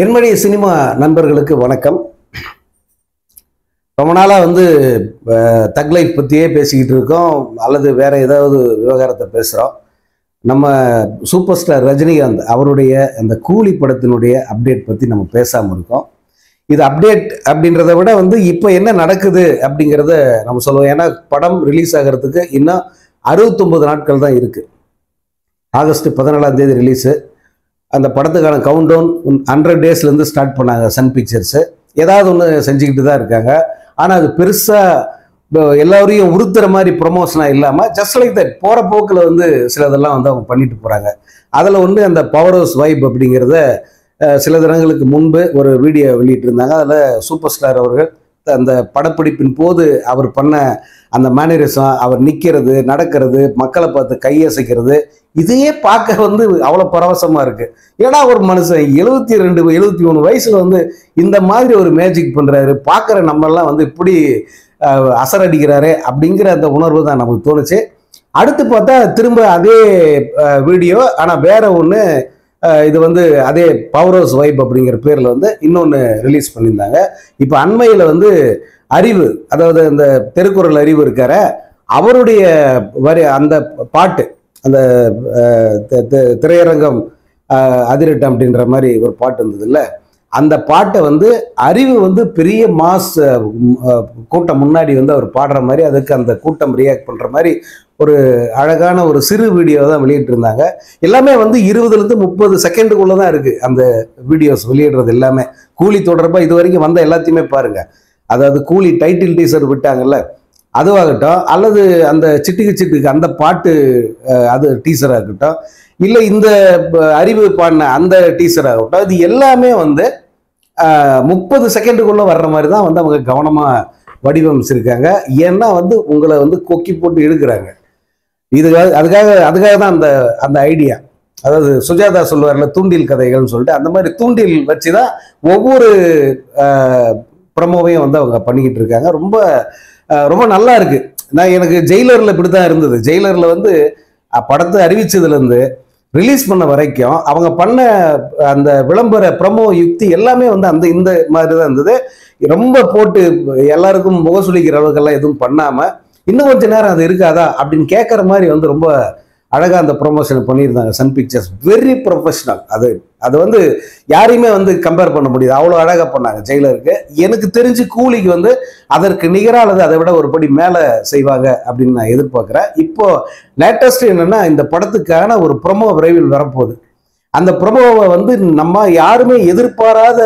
என்மடி cinema நண்பர்களுக்கு வணக்கம். ரொம்ப நாளாக தக் லைஃப் பற்றியே பேசிக்கிட்டு இருக்கோம், அல்லது வேற ஏதாவது விவகாரத்தை பேசுகிறோம். நம்ம சூப்பர் ஸ்டார் ரஜினிகாந்த் அவருடைய அந்த கூலி படத்தினுடைய அப்டேட் பற்றி நம்ம பேசாமல் இருக்கோம். இது அப்டேட் அப்படின்றத விட இப்போ என்ன நடக்குது அப்படிங்கிறத நம்ம சொல்லுவோம். ஏன்னா படம் ரிலீஸ் ஆகிறதுக்கு இன்னும் 69 நாட்கள் தான் இருக்குது. ஆகஸ்ட் 14ஆம் தேதி ரிலீஸு. அந்த படத்துக்கான கவுண்டவுன் 100 டேஸ்லேருந்து ஸ்டார்ட் பண்ணாங்க சன் பிக்சர்ஸு. ஏதாவது ஒன்று செஞ்சுக்கிட்டு தான் இருக்காங்க. ஆனால் அது பெருசாக எல்லாரையும் உறுத்துற மாதிரி ப்ரொமோஷனாக இல்லாமல் ஜஸ்ட் லைக் தட் போகிற போக்கில் சிலதெல்லாம் அவங்க பண்ணிட்டு போகிறாங்க. அதில் அந்த பவர் ஹவுஸ் வைப் அப்படிங்கிறத சில தினங்களுக்கு முன்பு ஒரு வீடியோ வெளியிட்டிருந்தாங்க. அதில் சூப்பர் ஸ்டார் அவர்கள் அந்த படப்பிடிப்பின் போது அவர் பண்ண அந்த மேனரிசம், அவர் நிற்கிறது, நடக்கிறது, மக்களை பார்த்து கையசைக்கிறது, இதையே பார்க்க அவ்வளோ பரவசமாக இருக்குது. ஏன்னா ஒரு மனுஷன் 72 73 வயசில் இந்த மாதிரி ஒரு மேஜிக் பண்ணுறாரு, பார்க்குற நம்மெல்லாம் இப்படி அசரடிக்கிறாரு அப்படிங்கிற அந்த உணர்வு தான் நமக்கு தோணுச்சு. அடுத்து பார்த்தா திரும்ப அதே வீடியோ, ஆனால் வேற ஒன்று. இது அதே பவர் ஹவுஸ் வைப் அப்படிங்கிற பேரில் இன்னொன்று ரிலீஸ் பண்ணியிருந்தாங்க. இப்போ அண்மையில் அறிவு, அதாவது அந்த திருக்குறள் அறிவு இருக்கார, அவருடைய அந்த பாட்டு, அந்த திரையரங்கம் அதிரட்டம் அப்படின்ற மாதிரி ஒரு பாட்டு இருந்தது இல்லை, அந்த பாட்டை அறிவு பெரிய மாஸ் கூட்டம் முன்னாடி அவர் பாடுற மாதிரி, அதுக்கு அந்த கூட்டம் ரியாக்ட் பண்ணுற மாதிரி ஒரு அழகான ஒரு சிறு வீடியோ தான் வெளியிட்டிருந்தாங்க. எல்லாமே 20லேருந்து 30 செகண்டுக்குள்ளே தான் இருக்குது அந்த வீடியோஸ் வெளியிடுறது எல்லாமே. கூலி தொடர்பாக இது வரைக்கும் எல்லாத்தையுமே பாருங்கள். அதாவது கூலி டைட்டில் டீசர் விட்டாங்கல்ல, அதுவாகட்டும், அல்லது அந்த சிட்டுக்கு சிட்டுக்கு அந்த பாட்டு அது டீசராக இருக்கட்டும், இல்லை இந்த அறிவு பாடின அந்த டீசர் ஆகட்டும், இது எல்லாமே 30 செகண்டுக்குள்ளே வர்ற மாதிரி தான் அவங்க கவனமாக வடிவமைச்சிருக்காங்க. ஏன்னா உங்களை கொக்கி போட்டு எடுக்கிறாங்க. அதுக்காக தான் அந்த ஐடியா. அதாவது சுஜாதா சொல்லுவார்ல, தூண்டில் கதைகள்னு சொல்லிட்டு, அந்த மாதிரி தூண்டில் வச்சு தான் ஒவ்வொரு ப்ரமோவையும் அவங்க பண்ணிக்கிட்டு இருக்காங்க. ரொம்ப ரொம்ப நல்லா இருக்கு. எனக்கு ஜெயிலரில் இப்படி தான் இருந்தது. ஜெயிலரில் படத்தை அறிவிச்சதுலேருந்து ரிலீஸ் பண்ண வரைக்கும் அவங்க பண்ண அந்த விளம்பர ப்ரமோ யுக்தி எல்லாமே இந்த மாதிரி தான் இருந்தது. ரொம்ப போட்டு எல்லாருக்கும் முகசுளிக்கிற அளவுக்கெல்லாம் எதுவும் பண்ணாமல், இன்னும் கொஞ்சம் நேரம் அது இருக்காதா அப்படின்னு கேட்குற மாதிரி ரொம்ப அழகாக அந்த ப்ரொமோஷன் பண்ணியிருந்தாங்க சன் பிக்சர்ஸ். Very professional. அது யாரையுமே கம்பேர் பண்ண முடியாது, அவ்வளோ அழகாக பண்ணாங்க ஜெயிலருக்கு. எனக்கு தெரிஞ்சு கூலிக்கு அதற்கு நிகராக அல்லது அதை விட ஒரு படி மேலே செய்வாங்க அப்படின்னு நான் எதிர்பார்க்குறேன். இப்போ லேட்டஸ்ட் என்னென்னா, இந்த படத்துக்கான ஒரு ப்ரொமோ விரைவில் வரப்போகுது. அந்த ப்ரொமோவை நம்ம யாருமே எதிர்பாராத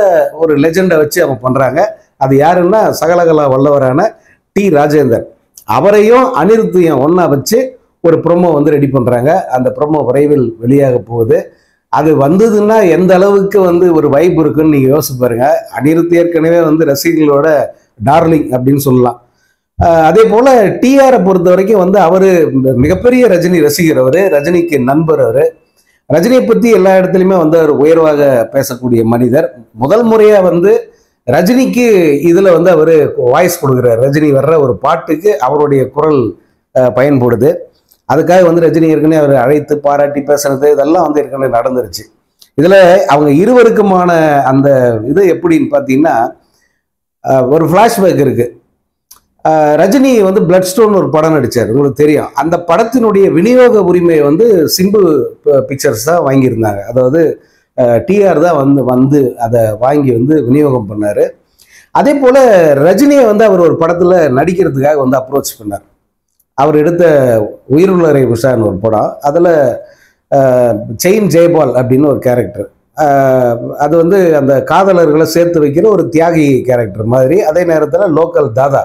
ஒரு லெஜெண்டை வச்சு அவங்க பண்ணுறாங்க. அது யாருன்னா, சகலகலா வல்லவரான டி ராஜேந்தர் அவரையும் அனிருத்தையும் ஒன்றா வச்சு ஒரு ப்ரொமோ ரெடி பண்ணுறாங்க. அந்த ப்ரொமோ விரைவில் வெளியாக போகுது. அது வந்ததுன்னா எந்த அளவுக்கு ஒரு வைப் இருக்குன்னு நீங்கள் யோசிச்சு பாருங்க. அனிருத் ஏற்கனவே ரசிகர்களோட டார்லிங் அப்படின்னு சொல்லலாம். அதே போல் டிஆரை பொறுத்த வரைக்கும் அவர் மிகப்பெரிய ரஜினி ரசிகர். அவர் ரஜினிக்கு நண்பர். அவர் ரஜினியை பற்றி எல்லா இடத்துலையுமே அவர் உயர்வாக பேசக்கூடிய மனிதர். முதல் முறையாக ரஜினிக்கு இதில் அவர் வாய்ஸ் கொடுக்குறார். ரஜினி வர்ற ஒரு பாட்டுக்கு அவருடைய குரல் பயன்படுது. அதுக்காக ரஜினி ஏற்கனவே அவர் அழைத்து பாராட்டி பேசுறது இதெல்லாம் ஏற்கனவே நடந்துருச்சு. இதில் அவங்க இருவருக்குமான அந்த இது எப்படின்னு பார்த்தீங்கன்னா, ஒரு ஃப்ளாஷ்பேக் இருக்கு. ரஜினி பிளட் ஸ்டோன் ஒரு படம் நடித்தார், உங்களுக்கு தெரியும். அந்த படத்தினுடைய விநியோக உரிமையை சிம்பு பிக்சர்ஸ் தான் வாங்கியிருந்தாங்க. அதாவது டிஆர் தான் அதை வாங்கி விநியோகம் பண்ணார். அதே போல் ரஜினியை அவர் ஒரு படத்தில் நடிக்கிறதுக்காக அப்ரோச் பண்ணார். அவர் எடுத்த உயிருள்ளரை உஷான்னு ஒரு படம், அதில் செயின் ஜெயபால் அப்படின்னு ஒரு கேரக்டர். அது அந்த காதலர்களை சேர்த்து வைக்கிற ஒரு தியாகி கேரக்டர் மாதிரி. அதே நேரத்தில் லோக்கல் தாதா,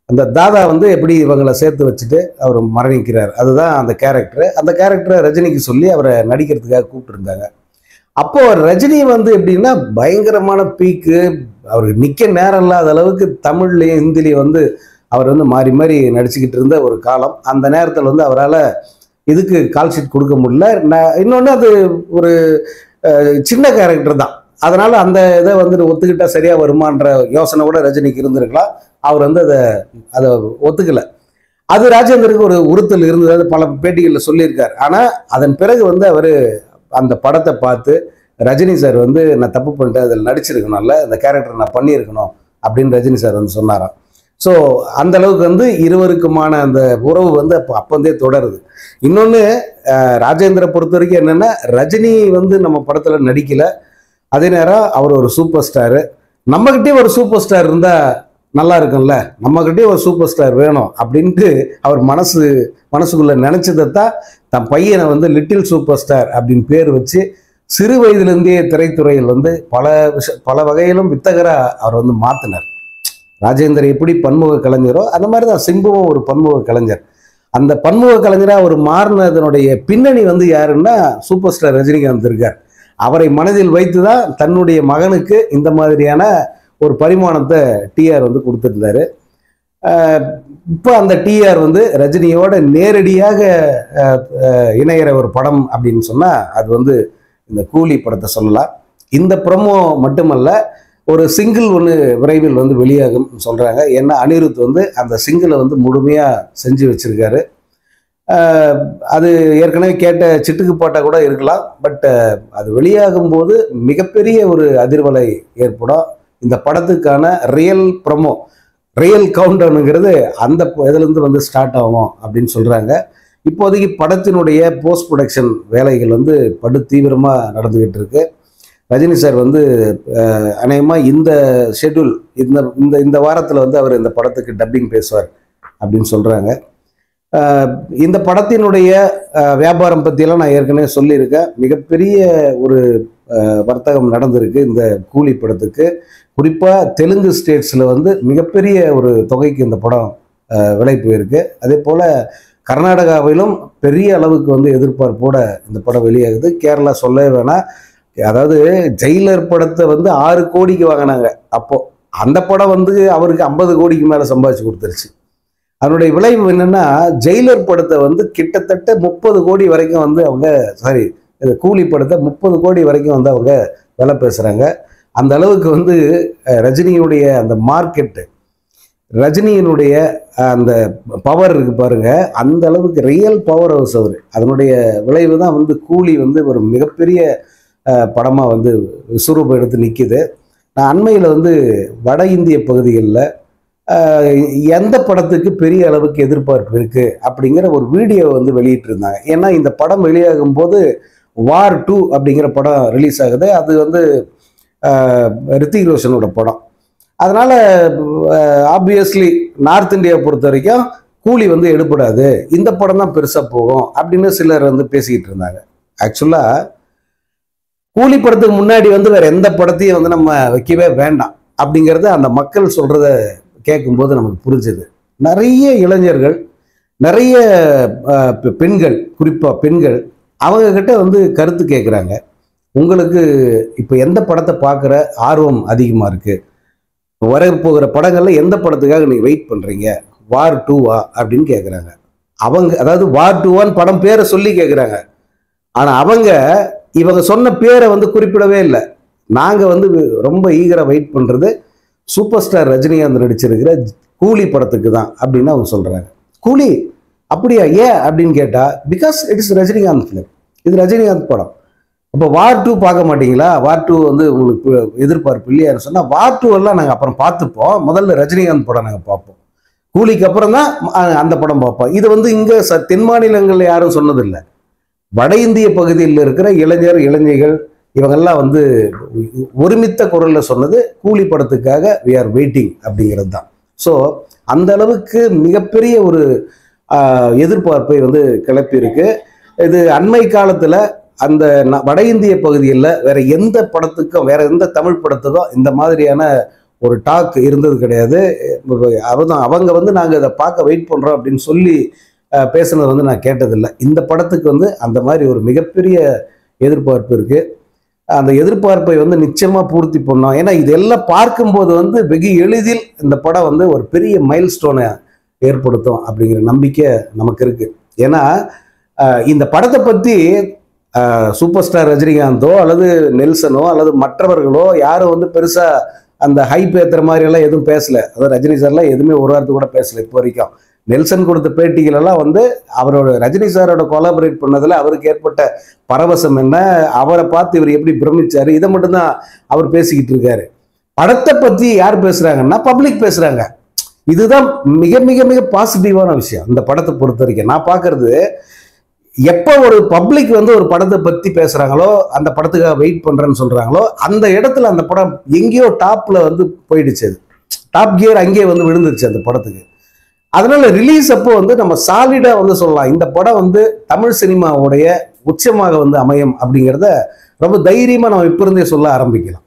அந்த தாதா எப்படி இவங்களை சேர்த்து வச்சுட்டு அவர் மரணிக்கிறார். அதுதான் அந்த கேரக்டர். அந்த கேரக்டரை ரஜினிக்கு சொல்லி அவரை நடிக்கிறதுக்காக கூப்பிட்டுருந்தாங்க. அப்போ ரஜினி எப்படின்னா பயங்கரமான பீக்கு. அவருக்கு நிற்க நேரம் இல்லாத அளவுக்கு தமிழ்லையும் ஹிந்திலையும் அவர் மாறி மாறி நடிச்சுக்கிட்டு இருந்த ஒரு காலம். அந்த நேரத்தில் அவரால் இதுக்கு கால் ஷீட் கொடுக்க முடியல. இன்னொன்று அது ஒரு சின்ன கேரக்டர் தான். அதனால் அந்த இதை ஒத்துக்கிட்டால் சரியாக வருமான்ற யோசனை கூட ரஜினிக்கு இருந்திருக்கலாம். அவர் அதை ஒத்துக்கலை. அது ராஜேந்தருக்கு ஒரு உறுத்தல் இருந்தது. பல பேட்டிகளில் சொல்லியிருக்கார். ஆனால் அதன் பிறகு அவர் அந்த படத்தை பார்த்து ரஜினி சார் வந்து நான் தப்பு பண்ணிட்டேன், அதில் நடிச்சிருக்கணும்ல, இந்த கேரக்டர் நான் பண்ணியிருக்கணும் அப்படின்னு ரஜினி சார் வந்து சொன்னாராம். ஸோ அந்த அளவுக்கு வந்து இருவருக்குமான அந்த உறவு வந்து அப்பந்தே தொடருது. இன்னொன்று, ராஜேந்திர பொறுத்த வரைக்கும் என்னென்னா, ரஜினி வந்து நம்ம படத்தில் நடிக்கலை, அதே நேரம் அவர் ஒரு சூப்பர் ஸ்டாரு. நம்மகிட்டயும் ஒரு சூப்பர் ஸ்டார் இருந்தால் நல்லா இருக்கும்ல, நம்மகிட்டயும் ஒரு சூப்பர் ஸ்டார் வேணும் அப்படின்ட்டு அவர் மனசுக்குள்ளே நினச்சதைத்தான் தன் பையனை வந்து லிட்டில் சூப்பர் ஸ்டார் அப்படின்னு பேர் வச்சு சிறு வயதிலிருந்தே திரைத்துறையில் வந்து பல வகையிலும் வித்தகராக அவர் வந்து மாற்றினார். ராஜேந்தர் எப்படி பன்முக கலைஞரோ அந்த மாதிரி தான் சிம்புவும் ஒரு பன்முக கலைஞர். அந்த பன்முக கலைஞராக அவர் மாறினதனுடைய பின்னணி வந்து யாருன்னா சூப்பர் ஸ்டார் ரஜினிகாந்த் இருக்கார். அவரை மனதில் வைத்து தான் தன்னுடைய மகனுக்கு இந்த மாதிரியான ஒரு பரிமாணத்தை டிஆர் வந்து கொடுத்துருந்தாரு. இப்போ அந்த டிஆர் வந்து ரஜினியோட நேரடியாக இணைகிற ஒரு படம் அப்படின்னு சொன்னால் அது வந்து இந்த கூலி படத்தை சொல்லலாம். இந்த ப்ரொமோ மட்டுமல்ல, ஒரு சிங்கிள் ஒன்று விரைவில் வந்து வெளியாகும் சொல்கிறாங்க. ஏன்னா அனிருத் வந்து அந்த சிங்கிளை வந்து முழுமையாக செஞ்சு வச்சுருக்காரு. அது ஏற்கனவே கேட்ட சிட்டுக்கு பாட்டாக கூட இருக்கலாம். பட் அது வெளியாகும் போது மிகப்பெரிய ஒரு அதிர்வலை ஏற்படும். இந்த படத்துக்கான ரியல் ப்ரொமோ, ரியல் கவுண்டவுனுங்கிறது அந்த இதுலேருந்து வந்து ஸ்டார்ட் ஆகும் அப்படின்னு சொல்கிறாங்க. இப்போதைக்கு படத்தினுடைய போஸ்ட் ப்ரொடக்ஷன் வேலைகள் வந்து படு தீவிரமாக நடந்துக்கிட்டு இருக்கு. ரஜினி சார் வந்து அநேகமாக இந்த ஷெட்யூல் இந்த வாரத்தில் வந்து அவர் இந்த படத்துக்கு டப்பிங் பேசுவார் அப்படின்னு சொல்கிறாங்க. இந்த படத்தினுடைய வியாபாரம் பற்றியெல்லாம் நான் ஏற்கனவே சொல்லியிருக்கேன். மிகப்பெரிய ஒரு வர்த்தகம் நடந்திருக்கு இந்த கூலி படத்துக்கு. குறிப்பாக தெலுங்கு ஸ்டேட்ஸில் வந்து மிகப்பெரிய ஒரு தொகைக்கு இந்த படம் விலை போயிருக்கு. அதே போல் கர்நாடகாவிலும் பெரிய அளவுக்கு வந்து எதிர்பார்ப்போட இந்த படம் வெளியாகுது. கேரளா சொல்லவே வேணாம். அதாவது ஜெயிலர் படத்தை வந்து 6 கோடிக்கு வாங்கினாங்க. அப்போது அந்த படம் வந்து அவருக்கு 50 கோடிக்கு மேலே சம்பாதிச்சு கொடுத்துருச்சு. அதனுடைய விளைவு என்னென்னா, ஜெயிலர் படத்தை வந்து கிட்டத்தட்ட 30 கோடி வரைக்கும் வந்து அவங்க கூலி படத்தை 30 கோடி வரைக்கும் வந்து அவங்க விலை பேசுகிறாங்க. அந்த அளவுக்கு வந்து ரஜினியுடைய அந்த மார்க்கெட்டு, ரஜினியினுடைய அந்த பவர் இருக்கு பாருங்க, அந்த அளவுக்கு ரியல் பவர் ஹவுஸ் அவர். அதனுடைய விளைவு தான் வந்து கூலி வந்து ஒரு மிகப்பெரிய படமாக வந்து விஸ்வரூபம் எடுத்து நிற்கிது. நான் அண்மையில் வந்து வட இந்திய பகுதிகளில் எந்த படத்துக்கு பெரிய அளவுக்கு எதிர்பார்ப்பு இருக்குது அப்படிங்கிற ஒரு வீடியோ வந்து வெளியிட்டிருந்தாங்க. ஏன்னா இந்த படம் வெளியாகும் போது வார் 2 அப்படிங்கிற படம் ரிலீஸ் ஆகுது. அது வந்து ரித்திக் ரோஷனோட படம். அதனால் ஆப்வியஸ்லி நார்த் இந்தியாவை பொறுத்த வரைக்கும் கூலி வந்து எடுப்படாது, இந்த படம் தான் பெருசாக போகும் அப்படின்னு சிலர் வந்து பேசிக்கிட்டு இருந்தாங்க. ஆக்சுவலாக கூலி படத்துக்கு முன்னாடி வந்து வேறு எந்த படத்தையும் வந்து நம்ம வைக்கவே வேண்டாம் அப்படிங்கிறத அந்த மக்கள் சொல்கிறத கேட்கும்போது நமக்கு புரிஞ்சுது. நிறைய இளைஞர்கள், நிறைய பெண்கள், குறிப்பாக பெண்கள் அவங்கக்கிட்ட வந்து கருத்து கேட்குறாங்க. உங்களுக்கு இப்போ எந்த படத்தை பார்க்குற ஆர்வம் அதிகமாக இருக்குது, வரப்போகிற படங்களில் எந்த படத்துக்காக நீங்கள் வெயிட் பண்ணுறீங்க, வார் 2வா அப்படின்னு கேட்குறாங்க. அவங்க அதாவது வார் 2வான்னு படம் பேரை சொல்லி கேட்குறாங்க. ஆனால் இவங்க சொன்ன பேரை வந்து குறிப்பிடவே இல்லை. நாங்கள் வந்து ரொம்ப ஈகராக வெயிட் பண்ணுறது சூப்பர் ஸ்டார் ரஜினிகாந்த் நடிச்சிருக்கிற கூலி படத்துக்கு தான் அப்படின்னு அவங்க சொல்கிறாங்க. கூலி அப்படியா, ஏன் அப்படின்னு கேட்டால், because it is Rajinikanth film, இது ரஜினிகாந்த் படம். அப்போ வார் 2 பார்க்க மாட்டீங்களா, வார் 2 வந்து உங்களுக்கு எதிர்பார்ப்பு இல்லையான்னு சொன்னால், வார் 2 எல்லாம் நாங்கள் அப்புறம் பார்த்துப்போம், முதல்ல ரஜினிகாந்த் படம் நாங்கள் பார்ப்போம், கூலிக்கு அப்புறம் தான் அந்த படம் பார்ப்போம். இது வந்து இங்கே தென் மாநிலங்களில் யாரும் சொன்னதில்லை. வட இந்திய பகுதியில் இருக்கிற இளைஞர்கள் இவங்கெல்லாம் வந்து ஒருமித்த குரலில் சொன்னது கூலி படத்துக்காக வி ஆர் வெயிட்டிங் அப்படிங்கிறது தான். ஸோ அந்த அளவுக்கு மிகப்பெரிய ஒரு எதிர்பார்ப்பை வந்து கிளப்பியிருக்கு. இது அண்மை காலத்தில் அந்த வட இந்திய பகுதியில் வேற எந்த படத்துக்கும், வேற எந்த தமிழ் படத்துக்கும் இந்த மாதிரியான ஒரு டாக் இருந்தது கிடையாது. அவங்க வந்து நாங்கள் இதை பார்க்க வெயிட் பண்ணுறோம் அப்படின்னு சொல்லி பேசுனது வந்து நான் கேட்டதில்லை. இந்த படத்துக்கு வந்து அந்த மாதிரி ஒரு மிகப்பெரிய எதிர்பார்ப்பு இருக்குது. அந்த எதிர்பார்ப்பை வந்து நிச்சயமாக பூர்த்தி பண்ணோம். ஏன்னா இதெல்லாம் பார்க்கும்போது வந்து வெகு எளிதில் இந்த படம் வந்து ஒரு பெரிய மைல் ஸ்டோனை ஏற்படுத்தும் அப்படிங்கிற நம்பிக்கை நமக்கு இருக்குது. ஏன்னா இந்த படத்தை பற்றி சூப்பர் ஸ்டார் ரஜினிகாந்தோ அல்லது நெல்சனோ அல்லது மற்றவர்களோ யாரும் வந்து பெருசாக அந்த ஹைப் ஏற்றுற மாதிரியெல்லாம் எதுவும் பேசலை. அதாவது ரஜினி சார்லாம் எதுவுமே ஒரு வாரத்து கூட பேசலை இப்போ வரைக்கும். நெல்சன் கொடுத்த பேட்டிகள் எல்லாம் வந்து அவரோட ரஜினி சாரோட கொலாபரேட் பண்ணதுல அவருக்கு ஏற்பட்ட பரவசம் என்ன, அவரை பார்த்து இவர் எப்படி பிரமிச்சாரு, இதை மட்டும்தான் அவர் பேசிக்கிட்டு இருக்காரு. படத்தை பத்தி யார் பேசுறாங்கன்னா பப்ளிக் பேசுறாங்க. இதுதான் மிக மிக மிக பாசிட்டிவான விஷயம் இந்த படத்தை பொறுத்த வரைக்கும். நான் பார்க்கறது, எப்போ ஒரு பப்ளிக் வந்து ஒரு படத்தை பத்தி பேசுறாங்களோ, அந்த படத்துக்காக வெயிட் பண்றேன்னு சொல்றாங்களோ, அந்த இடத்துல அந்த படம் எங்கேயோ டாப்ல வந்து போயிடுச்சு. அது டாப் கியர் அங்கேயே வந்து விழுந்துருச்சு அந்த படத்துக்கு. அதனால ரிலீஸ் அப்போ வந்து நம்ம சாலிடா வந்து சொல்லலாம், இந்த படம் வந்து தமிழ் சினிமாவுடைய உச்சமாக வந்து அமையும் அப்படிங்கிறத ரொம்ப தைரியமா நம்ம இப்ப இருந்தே சொல்ல ஆரம்பிக்கலாம்.